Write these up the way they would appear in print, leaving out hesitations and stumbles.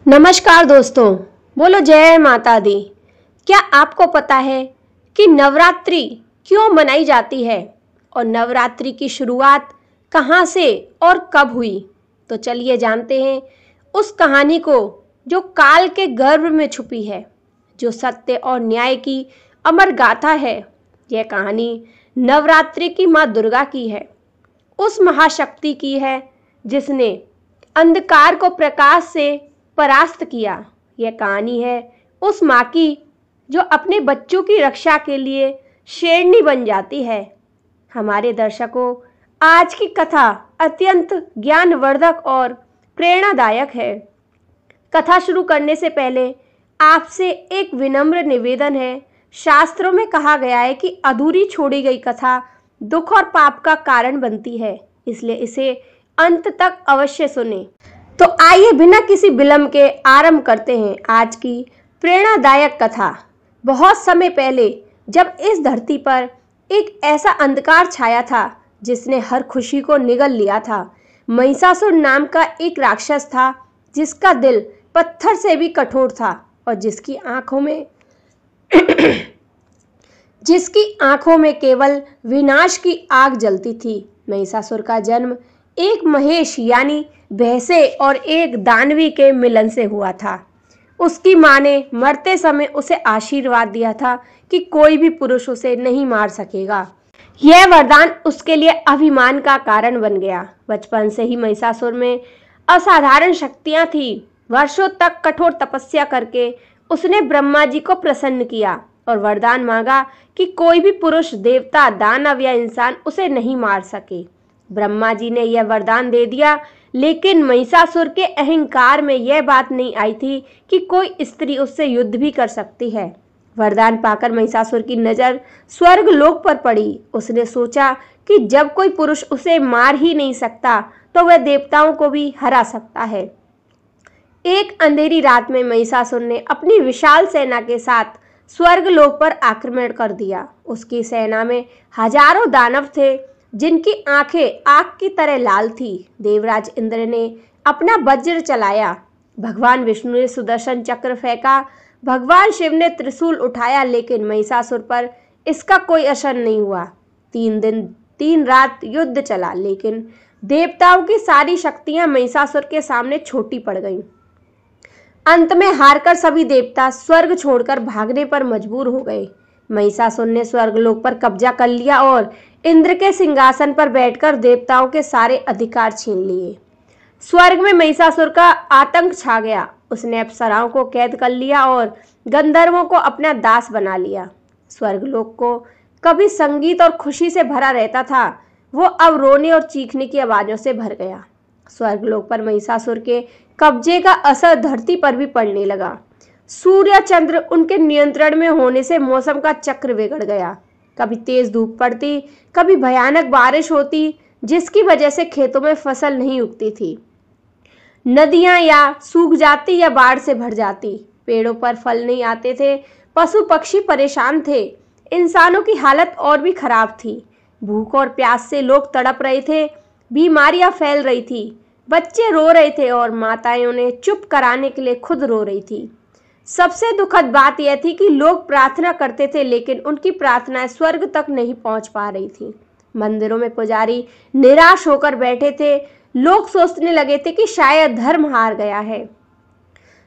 नमस्कार दोस्तों, बोलो जय माता दी। क्या आपको पता है कि नवरात्रि क्यों मनाई जाती है और नवरात्रि की शुरुआत कहाँ से और कब हुई? तो चलिए जानते हैं उस कहानी को जो काल के गर्भ में छुपी है, जो सत्य और न्याय की अमर गाथा है। यह कहानी नवरात्रि की माँ दुर्गा की है, उस महाशक्ति की है जिसने अंधकार को प्रकाश से परास्त किया। यह कहानी है उस माँ की जो अपने बच्चों की रक्षा के लिए शेरनी बन जाती है। हमारे दर्शकों, आज की कथा अत्यंत ज्ञानवर्धक और प्रेरणादायक है। कथा शुरू करने से पहले आपसे एक विनम्र निवेदन है। शास्त्रों में कहा गया है कि अधूरी छोड़ी गई कथा दुख और पाप का कारण बनती है, इसलिए इसे अंत तक अवश्य सुने। तो आइए बिना किसी विलंब के आरंभ करते हैं आज की प्रेरणादायक कथा। बहुत समय पहले जब इस धरती पर एक ऐसा अंधकार छाया था जिसने हर खुशी को निगल लिया था। महिषासुर नाम का एक राक्षस था जिसका दिल पत्थर से भी कठोर था और जिसकी आंखों में केवल विनाश की आग जलती थी। महिषासुर का जन्म एक महेश यानी भैंसे और एक दानवी के मिलन से हुआ था। उसकी माँ ने मरते समय उसे आशीर्वाद दिया था कि कोई भी पुरुष उसे नहीं मार सकेगा। यह वरदान उसके लिए अभिमान का कारण बन गया। बचपन से ही महिषासुर में असाधारण शक्तियां थी। वर्षों तक कठोर तपस्या करके उसने ब्रह्मा जी को प्रसन्न किया और वरदान मांगा कि कोई भी पुरुष, देवता, दानव या इंसान उसे नहीं मार सके। ब्रह्मा जी ने यह वरदान दे दिया, लेकिन महिषासुर के अहंकार में यह बात नहीं आई थी कि कोई स्त्री उससे युद्ध भी कर सकती है। वरदान पाकर महिषासुर की नज़र स्वर्ग लोक पर पड़ी। उसने सोचा कि जब कोई पुरुष उसे मार ही नहीं सकता तो वह देवताओं को भी हरा सकता है। एक अंधेरी रात में महिषासुर ने अपनी विशाल सेना के साथ स्वर्ग लोक पर आक्रमण कर दिया। उसकी सेना में हजारों दानव थे जिनकी आंखें आग की तरह लाल थी। देवराज इंद्र ने अपना वज्र चलाया, भगवान विष्णु ने सुदर्शन चक्र फेंका, भगवान शिव ने त्रिशूल उठाया, लेकिन महिषासुर पर इसका कोई असर नहीं हुआ। 3 दिन 3 रात युद्ध चला, लेकिन देवताओं की सारी शक्तियां महिषासुर के सामने छोटी पड़ गईं। अंत में हारकर सभी देवता स्वर्ग छोड़कर भागने पर मजबूर हो गए। महिषासुर ने स्वर्गलोक पर कब्जा कर लिया और इंद्र के सिंहासन पर बैठकर देवताओं के सारे अधिकार छीन लिए। स्वर्ग में महिषासुर का आतंक छा गया। उसने अप्सराओं को कैद कर लिया और गंधर्वों को अपना दास बना लिया। स्वर्गलोक को कभी संगीत और खुशी से भरा रहता था, वो अब रोने और चीखने की आवाजों से भर गया। स्वर्गलोक पर महिषासुर के कब्जे का असर धरती पर भी पड़ने लगा। सूर्य चंद्र उनके नियंत्रण में होने से मौसम का चक्र बिगड़ गया। कभी तेज धूप पड़ती, कभी भयानक बारिश होती, जिसकी वजह से खेतों में फसल नहीं उगती थी। नदियां या सूख जाती या बाढ़ से भर जाती। पेड़ों पर फल नहीं आते थे, पशु पक्षी परेशान थे। इंसानों की हालत और भी खराब थी। भूख और प्यास से लोग तड़प रहे थे, बीमारियां फैल रही थी, बच्चे रो रहे थे और माताएं उन्हें चुप कराने के लिए खुद रो रही थी। सबसे दुखद बात यह थी कि लोग प्रार्थना करते थे, लेकिन उनकी प्रार्थनाएं स्वर्ग तक नहीं पहुंच पा रही थी। मंदिरों में पुजारी निराश होकर बैठे थे। लोग सोचने लगे थे कि शायद धर्म हार गया है।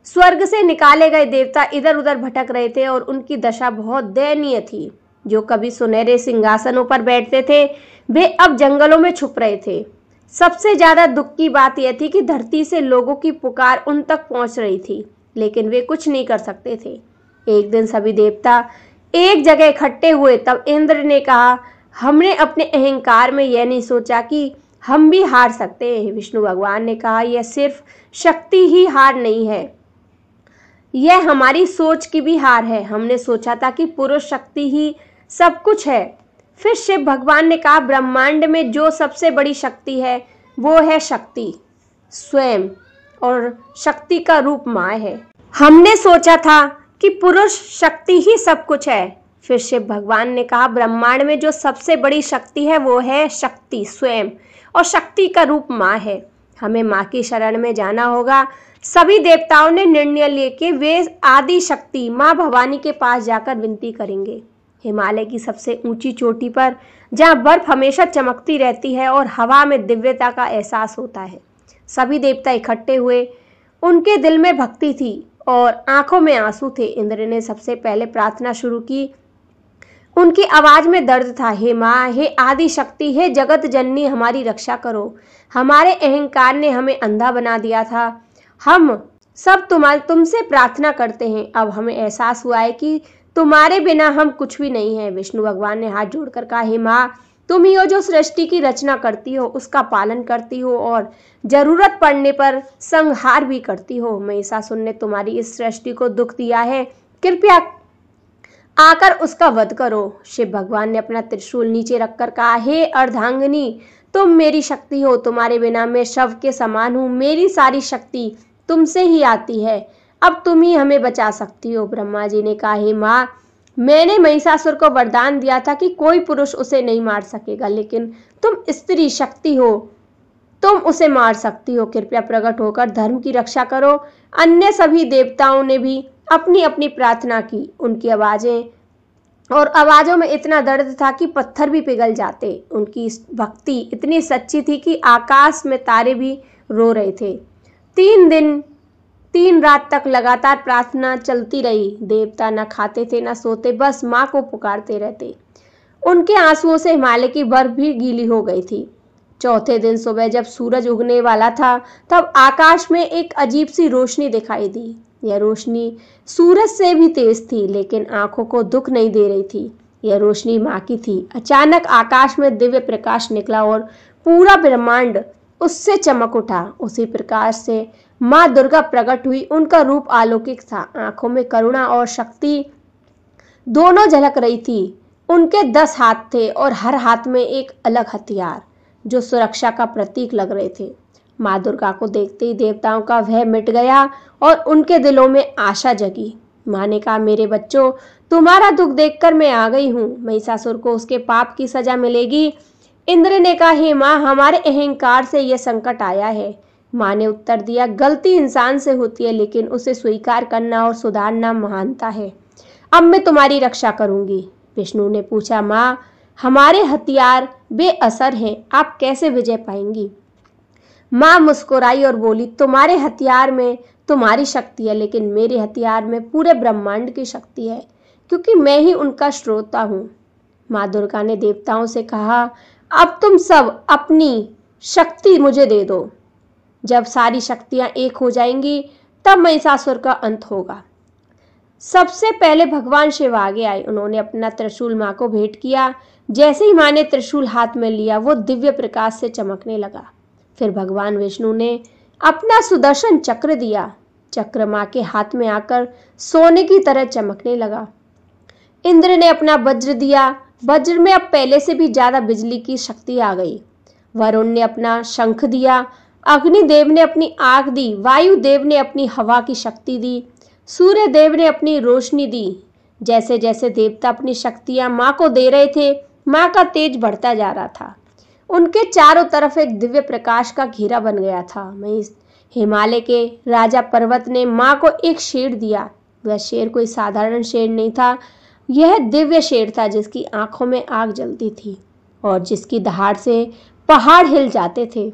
स्वर्ग से निकाले गए देवता इधर उधर भटक रहे थे और उनकी दशा बहुत दयनीय थी। जो कभी सुनहरे सिंहासनों पर बैठते थे, वे अब जंगलों में छुप रहे थे। सबसे ज्यादा दुख की बात यह थी कि धरती से लोगों की पुकार उन तक पहुंच रही थी, लेकिन वे कुछ नहीं कर सकते थे। एक दिन सभी देवता एक जगह इकट्ठे हुए। तब इंद्र ने कहा, हमने अपने अहंकार में यह नहीं सोचा कि हम भी हार सकते हैं। विष्णु भगवान ने कहा, यह सिर्फ शक्ति ही हार नहीं है, यह हमारी सोच की भी हार है। हमने सोचा था कि पुरुष शक्ति ही सब कुछ है। फिर शिव भगवान ने कहा, ब्रह्मांड में जो सबसे बड़ी शक्ति है वो है शक्ति स्वयं, और शक्ति का रूप माँ है। हमने सोचा था कि पुरुष शक्ति ही सब कुछ है। फिर शिव भगवान ने कहा, ब्रह्मांड में जो सबसे बड़ी शक्ति है वो है शक्ति स्वयं, और शक्ति का रूप माँ है। हमें माँ की शरण में जाना होगा। सभी देवताओं ने निर्णय लिए कि वे आदि शक्ति माँ भवानी के पास जाकर विनती करेंगे। हिमालय की सबसे ऊंची चोटी पर, जहाँ बर्फ हमेशा चमकती रहती है और हवा में दिव्यता का एहसास होता है, सभी देवता इकट्ठे हुए। उनके दिल में भक्ति थी और आंखों में आंसू थे। इंद्र ने सबसे पहले प्रार्थना शुरू की। उनकी आवाज में दर्द था। हे माँ, हे आदि शक्ति, हे जगत जननी, हमारी रक्षा करो। हमारे अहंकार ने हमें अंधा बना दिया था। हम सब तुमसे प्रार्थना करते हैं। अब हमें एहसास हुआ है कि तुम्हारे बिना हम कुछ भी नहीं है। विष्णु भगवान ने हाथ जोड़कर कहा, हे माँ, तुम ही हो जो सृष्टि की रचना करती हो, उसका पालन करती हो और जरूरत पड़ने पर संहार भी करती हो। महिषासुर ने तुम्हारी इस सृष्टि को दुख दिया है, कृपया आकर उसका वध करो। शिव भगवान ने अपना त्रिशूल नीचे रखकर कहा, हे अर्धांगिनी, तुम मेरी शक्ति हो। तुम्हारे बिना मैं शव के समान हूँ। मेरी सारी शक्ति तुमसे ही आती है। अब तुम ही हमें बचा सकती हो। ब्रह्मा जी ने कहा, हे माँ, मैंने महिषासुर को वरदान दिया था कि कोई पुरुष उसे नहीं मार सकेगा, लेकिन तुम स्त्री शक्ति हो, तुम उसे मार सकती हो। कृपया प्रकट होकर धर्म की रक्षा करो। अन्य सभी देवताओं ने भी अपनी अपनी प्रार्थना की। उनकी आवाजों में इतना दर्द था कि पत्थर भी पिघल जाते। उनकी भक्ति इतनी सच्ची थी कि आकाश में तारे भी रो रहे थे। 3 दिन 3 रात तक लगातार प्रार्थना चलती रही। देवता न खाते थे न सोते, बस माँ को पुकारते रहते। उनके आंसुओं से हिमालय की बर्फ भी गीली हो गई थी। चौथे दिन सुबह जब सूरज उगने वाला था, तब आकाश में एक अजीब सी रोशनी दिखाई दी। यह रोशनी सूरज से भी तेज थी, लेकिन आंखों को दुख नहीं दे रही थी। यह रोशनी माँ की थी। अचानक आकाश में दिव्य प्रकाश निकला और पूरा ब्रह्मांड उससे चमक उठा। उसी प्रकाश से माँ दुर्गा प्रकट हुई। उनका रूप अलौकिक था। आंखों में करुणा और शक्ति दोनों झलक रही थी। उनके 10 हाथ थे और हर हाथ में एक अलग हथियार, जो सुरक्षा का प्रतीक लग रहे थे। माँ दुर्गा को देखते ही देवताओं का भय मिट गया और उनके दिलों में आशा जगी। माँ ने कहा, मेरे बच्चों, तुम्हारा दुख देखकर मैं आ गई हूँ। महिषासुर को उसके पाप की सजा मिलेगी। इंद्र ने कहा, हे माँ, हमारे अहंकार से यह संकट आया है। माँ ने उत्तर दिया, गलती इंसान से होती है, लेकिन उसे स्वीकार करना और सुधारना महानता है। अब मैं तुम्हारी रक्षा करूंगी। विष्णु ने पूछा, माँ, हमारे हथियार बेअसर हैं, आप कैसे विजय पाएंगी? माँ मुस्कुराई और बोली, तुम्हारे हथियार में तुम्हारी शक्ति है, लेकिन मेरे हथियार में पूरे ब्रह्मांड की शक्ति है, क्योंकि मैं ही उनका स्रोता हूँ। माँ दुर्गा ने देवताओं से कहा, अब तुम सब अपनी शक्ति मुझे दे दो। जब सारी शक्तियाँ एक हो जाएंगी, तब महिषासुर का अंत होगा। सबसे पहले भगवान शिव आगे आए। उन्होंने अपना त्रिशूल माँ को भेंट किया। जैसे ही माँ ने त्रिशूल हाथ में लिया, वो दिव्य प्रकाश से चमकने लगा। फिर भगवान विष्णु ने अपना सुदर्शन चक्र दिया। चक्र माँ के हाथ में आकर सोने की तरह चमकने लगा। इंद्र ने अपना वज्र दिया। वज्र में अब पहले से भी ज्यादा बिजली की शक्ति आ गई। वरुण ने अपना शंख दिया। अग्निदेव ने अपनी आग दी। वायुदेव ने अपनी हवा की शक्ति दी। सूर्य देव ने अपनी रोशनी दी। जैसे जैसे देवता अपनी शक्तियां माँ को दे रहे थे, माँ का तेज बढ़ता जा रहा था। उनके चारों तरफ एक दिव्य प्रकाश का घेरा बन गया था। हिमालय के राजा पर्वत ने माँ को एक शेर दिया। वह शेर कोई साधारण शेर नहीं था, यह दिव्य शेर था, जिसकी आंखों में आग जलती थी और जिसकी दहाड़ से पहाड़ हिल जाते थे।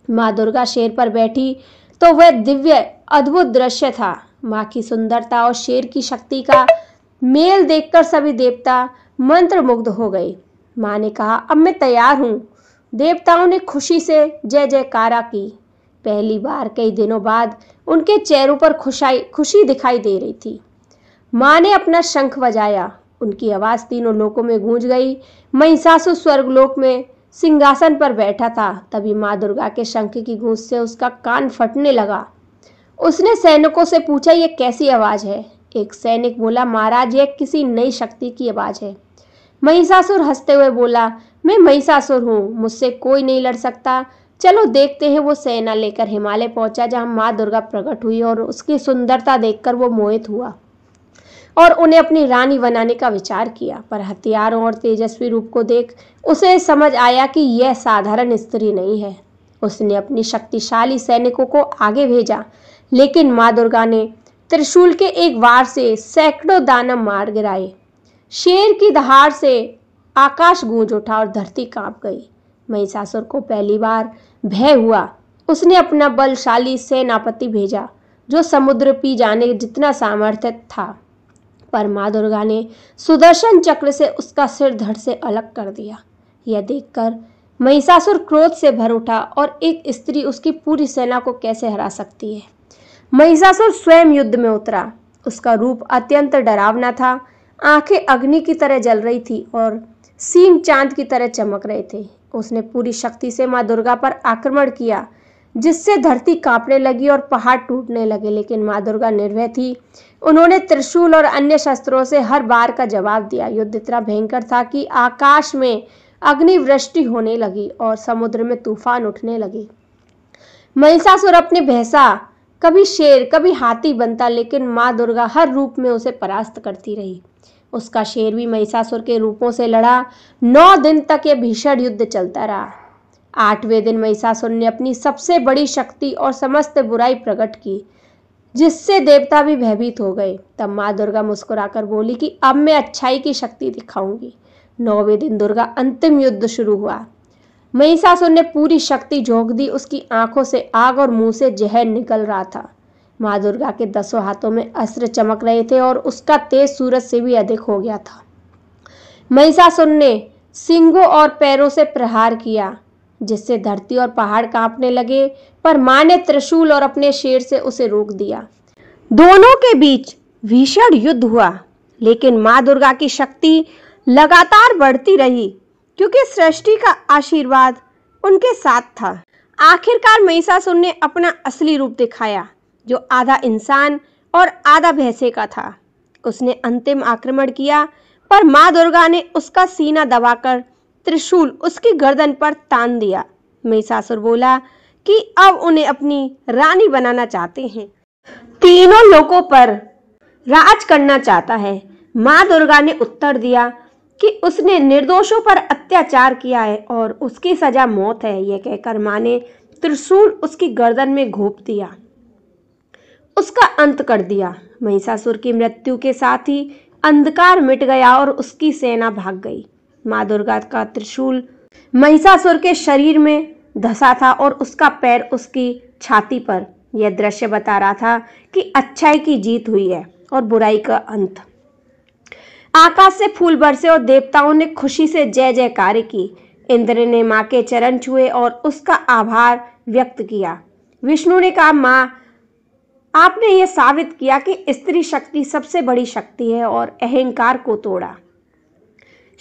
माँ दुर्गा शेर पर बैठी तो वह दिव्य अद्भुत दृश्य था। माँ की सुंदरता और शेर की शक्ति का मेल देखकर सभी देवता मंत्रमुग्ध हो गए। माँ ने कहा, अब मैं तैयार हूँ। देवताओं ने खुशी से जय जयकारा की। पहली बार कई दिनों बाद उनके चेहरों पर खुशी दिखाई दे रही थी। माँ ने अपना शंख बजाया। उनकी आवाज तीनों लोकों में गूंज गई। महिषासुर स्वर्गलोक में सिंहासन पर बैठा था। तभी माँ दुर्गा के शंख की गूंज से उसका कान फटने लगा। उसने सैनिकों से पूछा, यह कैसी आवाज है? एक सैनिक बोला, महाराज, यह किसी नई शक्ति की आवाज है। महिषासुर हंसते हुए बोला, मैं महिषासुर हूँ, मुझसे कोई नहीं लड़ सकता। चलो देखते हैं। वो सेना लेकर हिमालय पहुंचा, जहां माँ दुर्गा प्रकट हुई और उसकी सुंदरता देखकर वो मोहित हुआ और उन्हें अपनी रानी बनाने का विचार किया। पर हथियारों और तेजस्वी रूप को देख उसे समझ आया कि यह साधारण स्त्री नहीं है। उसने अपनी शक्तिशाली सैनिकों को आगे भेजा, लेकिन माँ दुर्गा ने त्रिशूल के एक वार से सैकड़ों दानव मार गिराए। शेर की दहाड़ से आकाश गूंज उठा और धरती कांप गई। महिषासुर को पहली बार भय हुआ। उसने अपना बलशाली सेनापति भेजा जो समुद्र पी जाने जितना सामर्थ्य था, पर माँ दुर्गा ने सुदर्शन चक्र से उसका सिर धड़ से अलग कर दिया। यह देखकर महिषासुर क्रोध से भर उठा और एक स्त्री उसकी पूरी सेना को कैसे हरा सकती है। महिषासुर स्वयं युद्ध में उतरा। उसका रूप अत्यंत डरावना था। आंखें अग्नि की तरह जल रही थी और सींग चांद की तरह चमक रहे थे। उसने पूरी शक्ति से माँ दुर्गा पर आक्रमण किया, जिससे धरती कांपने लगी और पहाड़ टूटने लगे, लेकिन माँ दुर्गा निर्भय थी। उन्होंने त्रिशूल और अन्य शस्त्रों से हर बार का जवाब दिया। युद्ध इतना भयंकर था कि आकाश में अग्निवृष्टि होने लगी और समुद्र में तूफान उठने लगे। महिषासुर अपने भैंसा कभी शेर कभी हाथी बनता, लेकिन माँ दुर्गा हर रूप में उसे परास्त करती रही। उसका शेर भी महिषासुर के रूपों से लड़ा। 9 दिन तक यह भीषण युद्ध चलता रहा। 8वें दिन महिषासुर ने अपनी सबसे बड़ी शक्ति और समस्त बुराई प्रकट की, जिससे देवता भी भयभीत हो गए। तब माँ दुर्गा मुस्कुराकर बोली कि अब मैं अच्छाई की शक्ति दिखाऊंगी। 9वें दिन दुर्गा अंतिम युद्ध शुरू हुआ। महिषासुर ने पूरी शक्ति झोंक दी। उसकी आंखों से आग और मुंह से जहर निकल रहा था। माँ दुर्गा के 10 हाथों में अस्त्र चमक रहे थे और उसका तेज सूरज से भी अधिक हो गया था। महिषासुर ने सींगों और पैरों से प्रहार किया, जिससे धरती और पहाड़ कांपने लगे, पर माँ ने त्रिशूल और अपने शेर से उसे रोक दिया। दोनों के बीच भीषण युद्ध हुआ, लेकिन माँ दुर्गा की शक्ति लगातार बढ़ती रही, क्योंकि सृष्टि का आशीर्वाद उनके साथ था। आखिरकार महिषासुर ने अपना असली रूप दिखाया, जो आधा इंसान और आधा भैंसे का था। उसने अंतिम आक्रमण किया, पर माँ दुर्गा ने उसका सीना दबाकर त्रिशूल उसकी गर्दन पर तान दिया। महिषासुर बोला कि अब उन्हें अपनी रानी बनाना चाहते हैं, तीनों लोकों पर राज करना चाहता है। माँ दुर्गा ने उत्तर दिया कि उसने निर्दोषों पर अत्याचार किया है और उसकी सजा मौत है। यह कहकर माँ ने त्रिशूल उसकी गर्दन में घोंप दिया, उसका अंत कर दिया। महिषासुर की मृत्यु के साथ ही अंधकार मिट गया और उसकी सेना भाग गई। माँ दुर्गा का त्रिशूल महिषासुर के शरीर में धंसा था और उसका पैर उसकी छाती पर। यह दृश्य बता रहा था कि अच्छाई की जीत हुई है और बुराई का अंत। आकाश से फूल बरसे और देवताओं ने खुशी से जय जयकार की। इंद्र ने माँ के चरण छुए और उसका आभार व्यक्त किया। विष्णु ने कहा, माँ, आपने यह साबित किया कि स्त्री शक्ति सबसे बड़ी शक्ति है और अहंकार को तोड़ा।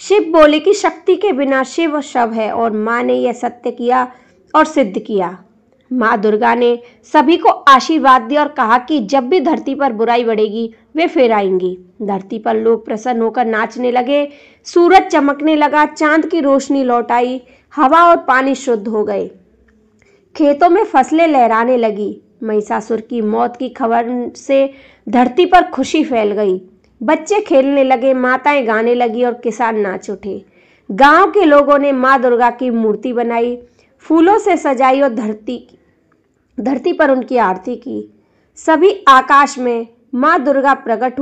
शिव बोले कि शक्ति के बिना शिव शव है, और माँ ने यह सत्य किया और सिद्ध किया। माँ दुर्गा ने सभी को आशीर्वाद दिया और कहा कि जब भी धरती पर बुराई बढ़ेगी वे फिर आएंगी। धरती पर लोग प्रसन्न होकर नाचने लगे। सूरज चमकने लगा, चांद की रोशनी लौट आई, हवा और पानी शुद्ध हो गए, खेतों में फसलें लहराने लगी। महिषासुर की मौत की खबर से धरती पर खुशी फैल गई। बच्चे खेलने लगे, माताएं गाने लगी और किसान नाच उठे। गांव के लोगों ने माँ दुर्गा की मूर्ति बनाई, फूलों से सजाई और धरती पर उनकी आरती की। सभी आकाश में माँ दुर्गा प्रकट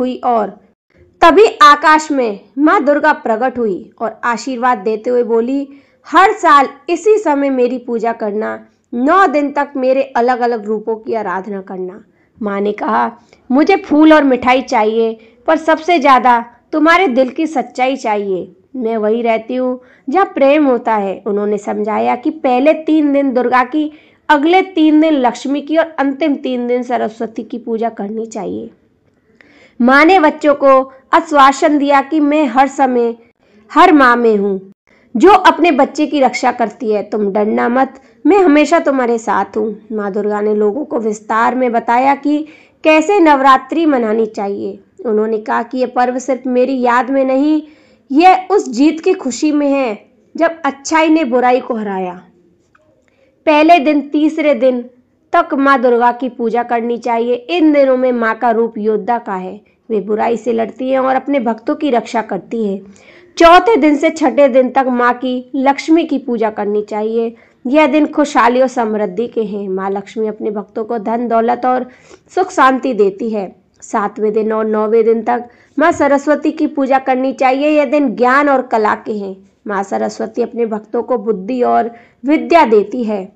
हुई और आशीर्वाद देते हुए बोली, हर साल इसी समय मेरी पूजा करना, 9 दिन तक मेरे अलग अलग रूपों की आराधना करना। माँ ने कहा, मुझे फूल और मिठाई चाहिए, पर सबसे ज़्यादा तुम्हारे दिल की सच्चाई चाहिए। मैं वही रहती हूँ जहाँ प्रेम होता है। उन्होंने समझाया कि पहले 3 दिन दुर्गा की, अगले 3 दिन लक्ष्मी की और अंतिम 3 दिन सरस्वती की पूजा करनी चाहिए। माँ ने बच्चों को आश्वासन दिया कि मैं हर समय हर माँ में हूँ जो अपने बच्चे की रक्षा करती है। तुम डरना मत, मैं हमेशा तुम्हारे साथ हूँ। माँ दुर्गा ने लोगों को विस्तार में बताया कि कैसे नवरात्रि मनानी चाहिए। उन्होंने कहा कि यह पर्व सिर्फ मेरी याद में नहीं, यह उस जीत की खुशी में है जब अच्छाई ने बुराई को हराया। पहले दिन तीसरे दिन तक माँ दुर्गा की पूजा करनी चाहिए। इन दिनों में माँ का रूप योद्धा का है। वे बुराई से लड़ती हैं और अपने भक्तों की रक्षा करती है। चौथे दिन से छठे दिन तक माँ की लक्ष्मी की पूजा करनी चाहिए। यह दिन खुशहाली और समृद्धि के हैं। माँ लक्ष्मी अपने भक्तों को धन दौलत और सुख शांति देती है। 7वें दिन और 9वें दिन तक माँ सरस्वती की पूजा करनी चाहिए। यह दिन ज्ञान और कला के हैं। माँ सरस्वती अपने भक्तों को बुद्धि और विद्या देती है।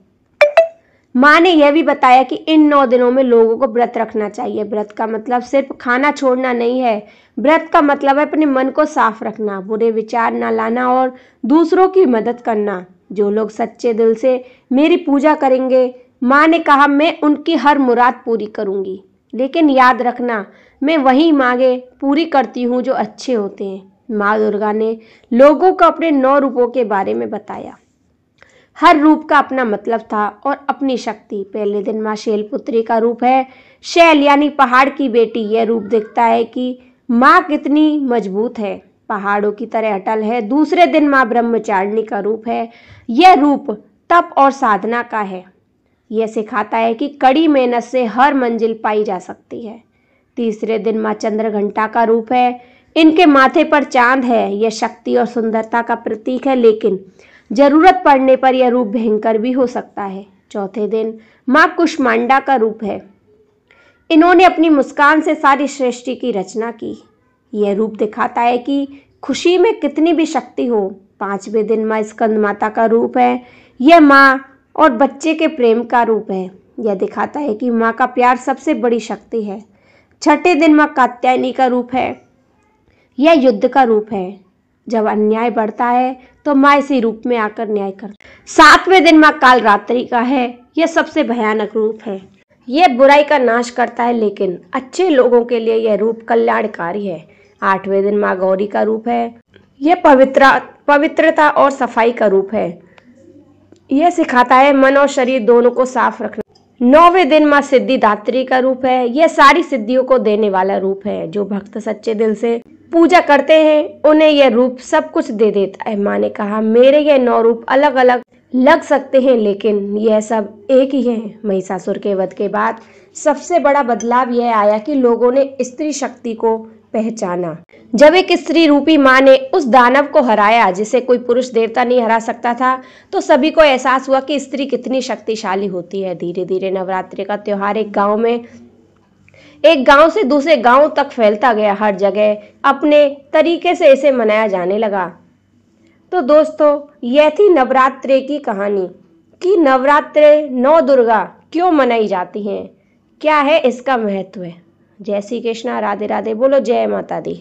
माँ ने यह भी बताया कि इन 9 दिनों में लोगों को व्रत रखना चाहिए। व्रत का मतलब सिर्फ खाना छोड़ना नहीं है। व्रत का मतलब है अपने मन को साफ रखना, बुरे विचार न लाना और दूसरों की मदद करना। जो लोग सच्चे दिल से मेरी पूजा करेंगे, माँ ने कहा, मैं उनकी हर मुराद पूरी करूंगी। लेकिन याद रखना, मैं वही मांगे पूरी करती हूँ जो अच्छे होते हैं। माँ दुर्गा ने लोगों को अपने 9 रूपों के बारे में बताया। हर रूप का अपना मतलब था और अपनी शक्ति। पहले दिन माँ शैलपुत्री का रूप है। शैल यानी पहाड़ की बेटी। यह रूप दिखता है कि माँ कितनी मजबूत है, पहाड़ों की तरह अटल है। दूसरे दिन माँ ब्रह्मचारिणी का रूप है। यह रूप तप और साधना का है। यह सिखाता है कि कड़ी मेहनत से हर मंजिल पाई जा सकती है। तीसरे दिन माँ चंद्रघंटा का रूप है। इनके माथे पर चांद है। यह शक्ति और सुंदरता का प्रतीक है, लेकिन जरूरत पड़ने पर यह रूप भयंकर भी हो सकता है। चौथे दिन माँ कुष्मांडा का रूप है। इन्होंने अपनी मुस्कान से सारी सृष्टि की रचना की। यह रूप दिखाता है कि खुशी में कितनी भी शक्ति हो। 5वें दिन माँ स्कंद माता का रूप है। यह माँ और बच्चे के प्रेम का रूप है। यह दिखाता है कि माँ का प्यार सबसे बड़ी शक्ति है। 6ठे दिन माँ कात्यायनी का रूप है। यह युद्ध का रूप है। जब अन्याय बढ़ता है तो माँ इसी रूप में आकर न्याय करती है। 7वें दिन माँ कालरात्रि का है। यह सबसे भयानक रूप है। यह बुराई का नाश करता है, लेकिन अच्छे लोगों के लिए यह रूप कल्याणकारी है। 8वें दिन माँ गौरी का रूप है। यह पवित्रता और सफाई का रूप है। यह सिखाता है मन और शरीर दोनों को साफ रखना। 9वें दिन माँ सिद्धिदात्री का रूप है। यह सारी सिद्धियों को देने वाला रूप है। जो भक्त सच्चे दिल से पूजा करते हैं उन्हें यह रूप सब कुछ दे देता है। माँ ने कहा, मेरे ये 9 रूप अलग अलग लग सकते हैं, लेकिन यह सब एक ही हैं। महिषासुर के वध के बाद सबसे बड़ा बदलाव यह आया कि लोगों ने स्त्री शक्ति को पहचाना। जब एक स्त्री रूपी माँ ने उस दानव को हराया जिसे कोई पुरुष देवता नहीं हरा सकता था, तो सभी को एहसास हुआ कि स्त्री कितनी शक्तिशाली होती है। धीरे धीरे नवरात्रि का त्योहार एक गांव से दूसरे गांव तक फैलता गया। हर जगह अपने तरीके से इसे मनाया जाने लगा। तो दोस्तों, यह थी नवरात्रि की कहानी कि नवरात्रि 9 दुर्गा क्यों मनाई जाती हैं, क्या है इसका महत्व। जय श्री कृष्णा, राधे राधे, बोलो जय माता दी।